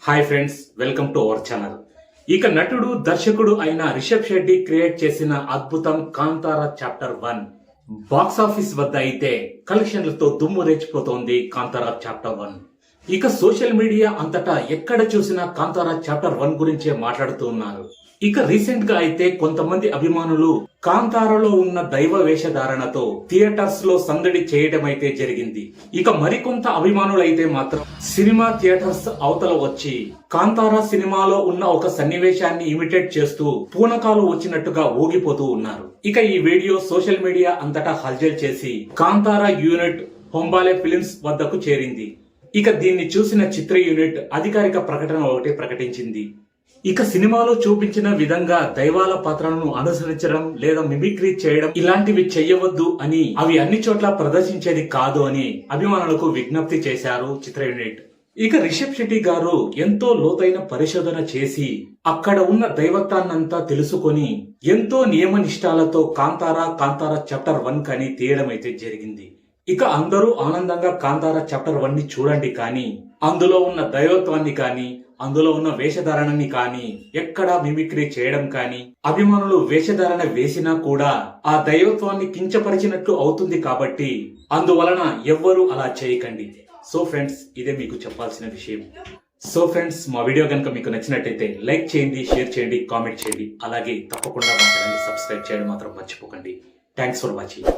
Hi friends, welcome to our channel. ఇక నటుడు దర్శకుడు అయిన రిషబ్ శెట్టి క్రియేట్ చేసిన అద్భుతం కాంతారా చాప్టర్ 1 బాక్సాఫీస్ వద్ద అయితే కలెక్షన్లతో దుమ్ము రేచిపోతోంది. కాంతారా చాప్టర్ 1 ఇక సోషల్ మీడియా అంతటా ఎక్కడ చూసినా కాంతారా చాప్టర్ 1 గురించే మాట్లాడుతూ ఉన్నారు. ఇక రీసెంట్ గా అయితే కొంతమంది అభిమానులు కాంతారాలో ఉన్న దైవ వేషధారణతో థియేటర్స్ లో సందడి చేయడం అయితే జరిగింది. ఇక మరికొంత అభిమానులు అయితే మాత్రం సినిమా థియేటర్స్ అవతల వచ్చి కాంతారా సినిమాలో ఉన్న ఒక సన్నివేశాన్ని ఇమిటేట్ చేస్తూ పూనకాలు వచ్చినట్టుగా ఊగిపోతూ ఉన్నారు. ఇక ఈ వీడియో సోషల్ మీడియా అంతటా హల్చల్ చేసి కాంతారా యూనిట్ హొంబాలే ఫిలిమ్స్ వద్దకు చేరింది. ఇక దీన్ని చూసిన చిత్ర యూనిట్ అధికారిక ప్రకటన ఒకటి ప్రకటించింది. ఇక సినిమాలో చూపించిన విధంగా దైవాల పాత్రలను అనుసరించడం లేదా మిమిక్రీ చేయడం ఇలాంటివి చెయ్యవద్దు అని, అవి అన్ని చోట్ల ప్రదర్శించేది కాదు అని అభిమానులకు విజ్ఞప్తి చేశారు చిత్ర యూనిట్. ఇక రిషబ్ శెట్టి గారు ఎంతో లోతైన పరిశోధన చేసి అక్కడ ఉన్న దైవత్వాన్నంతా తెలుసుకొని ఎంతో నియమ నిష్ఠాలతో కాంతారా చాప్టర్ 1 కని తీయడం అయితే జరిగింది. ఇక అందరూ ఆనందంగా కాంతారా చాప్టర్ 1 ని చూడండి, కానీ అందులో ఉన్న దైవత్వాన్ని కానీ అందులో ఉన్న వేషధారణని కానీ ఎక్కడా మిమిక్రీ చేయడం కానీ, అభిమానులు వేషధారణ వేసినా కూడా ఆ దైవత్వాన్ని కించపరిచినట్లు అవుతుంది. కాబట్టి అందువలన ఎవ్వరూ అలా చేయకండి. సో ఫ్రెండ్స్, ఇదే మీకు చెప్పాల్సిన విషయం. సో ఫ్రెండ్స్, మా వీడియో కనుక మీకు నచ్చినట్టయితే లైక్ చేయండి, షేర్ చేయండి, కామెంట్ చేయండి. అలాగే తప్పకుండా మా ఛానల్ని సబ్స్క్రైబ్ చేయడం మాత్రం మర్చిపోకండి. Thanks for watching.